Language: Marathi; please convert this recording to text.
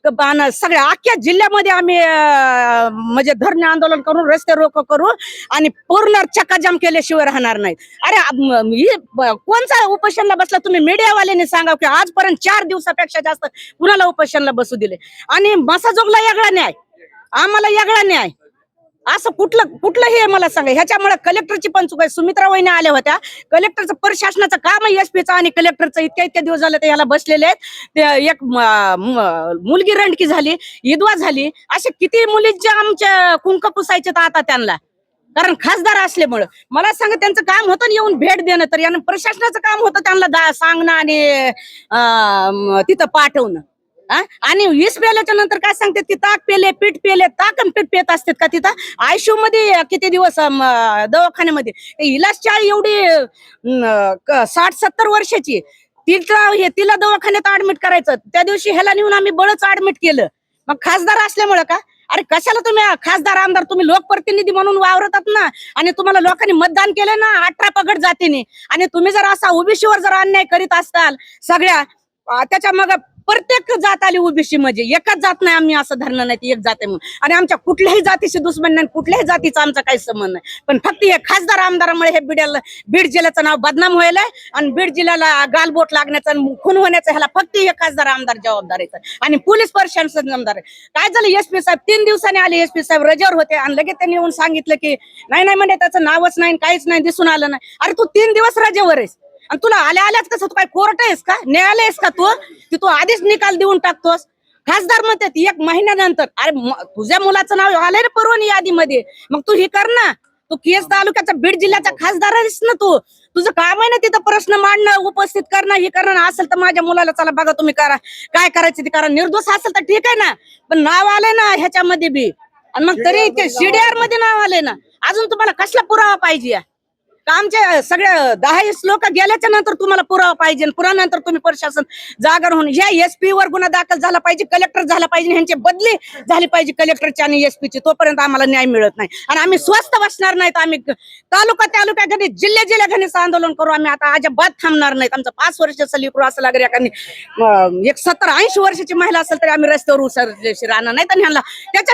सगळ्या अख्ख्या जिल्ह्यामध्ये आम्ही म्हणजे धरणे आंदोलन करून रस्ते रोको करू आणि पूर्ण चक्काजाम केल्याशिवाय राहणार नाही। अरे कोणचा उपोषणला बसला तुम्ही मीडियावाल्यांनी सांगा की आजपर्यंत 4 दिवसापेक्षा जास्त कुणाला उपोषणला बसू दिले आणि मसाजोगला वेगळा न्याय आम्हाला वेगळा न्याय असं कुठलं हे मला सांगा। ह्याच्यामुळे कलेक्टरची पण चूक आहे। सुमित्रा वहिनी आल्या होत्या, कलेक्टरचं प्रशासनाचं काम आहे एसपीचं आणि कलेक्टरचं इतक्या दिवस झाले ते ह्याला बसलेले आहेत। एक मुलगी रंडकी झाली, विधवा झाली, असे किती मुलींच्या आमच्या कुंक पुसायचे आता त्यांना कारण खासदार असल्यामुळे। मला सांगा त्यांचं काम होतं येऊन भेट देणं, तर यानं प्रशासनाचं काम होतं त्यांना सांगणं आणि तिथं पाठवणं। आणि 20 पेल्याच्या नंतर काय सांगतात की ताक पेले पीठ पेले ताक आणि पीठ पेत असतात का तिथं आयसीयू मध्ये किती दिवस दवाखान्यामध्ये इलाज चाळी एवढी 60-70 वर्षाची तिला दवाखान्यात ऍडमिट करायचं। त्या दिवशी ह्याला नेऊन आम्ही बळच ऍडमिट केलं। मग खासदार असल्यामुळे का? अरे कशाला तुम्ही खासदार आमदार तुम्ही लोकप्रतिनिधी म्हणून वावरतात ना आणि तुम्हाला लोकांनी मतदान केलं ना 18 पगड जातीने आणि तुम्ही जर असा ओबीसीवर जर अन्याय करीत असताल सगळ्या त्याच्या मग प्रत्येक जात आली ओबीसी म्हणजे एकच जात नाही आम्ही असं धरणं नाही एक जात आहे म्हणून आणि आमच्या कुठल्याही जातीशी दुश्मन नाही कुठल्याही जातीचा आमचा काही संबंध नाही पण फक्त हे खासदार आमदारामुळे हे बीड जिल्ह्याचं नाव बदनाम व्हायलंय आणि बीड जिल्ह्याला गालबोट लागण्याचं खून होण्याचं ह्याला फक्त हे खासदार आमदार जबाबदार आहेत आणि पोलीस प्रशासन जबाबदार आहे। काय झालं एसपी साहेब 3 दिवसांनी आले, एसपी साहेब रजेवर होते आणि लगेच त्यांनी येऊन सांगितलं की नाही म्हणजे त्याचं नावच नाही काहीच नाही दिसून आलं नाही। अरे तू 3 दिवस रजेवर आहेस आणि तुला आल्याच कसं तू काय कोर्ट आहेस का न्यायालय आहेस का तू आधीच निकाल देऊन टाकतोस। खासदार म्हणतात 1 महिन्यानंतर अरे तुझ्या मुलाचं नाव आलंय ना परवानी यादीमध्ये मग तू हे कर ना, तू केस तालुक्याचा बीड जिल्ह्याचा खासदार आहेस ना तुझं काम आहे ना तिथं प्रश्न मांडणं उपस्थित करणं हे करणं असेल तर माझ्या मुलाला चला बघा तुम्ही करा काय करायचं ते करा, निर्दोष असेल तर ठीक आहे ना पण नाव आलंय ना ह्याच्यामध्ये बी आणि मग तरी ते सीडीआर मध्ये नाव आलंय ना अजून तुम्हाला कसला पुरावा पाहिजे का? आमच्या सगळ्या 10 लोक गेल्याच्या नंतर तुम्हाला पुरावा पाहिजे पुरानंतर तुम्ही प्रशासन जागर होऊन या एसपी वर गुन्हा दाखल झाला पाहिजे, कलेक्टर झाला पाहिजे, ह्यांची बदली झाली पाहिजे कलेक्टरची आणि एसपीची, तोपर्यंत आम्हाला न्याय मिळत नाही आणि आम्ही स्वस्त बसणार नाहीत। आम्ही तालुका घरी जिल्ह्या घरीच आंदोलन करू आम्ही आता अजिबात थांबणार नाहीत। आमचं 5 वर्षाचं लेकरू असं लागेल एखादी एक 70-80 वर्षाची महिला असेल तरी आम्ही रस्त्यावर उसरल्याशी राहणार नाहीत आणि ह्यांना त्याच्या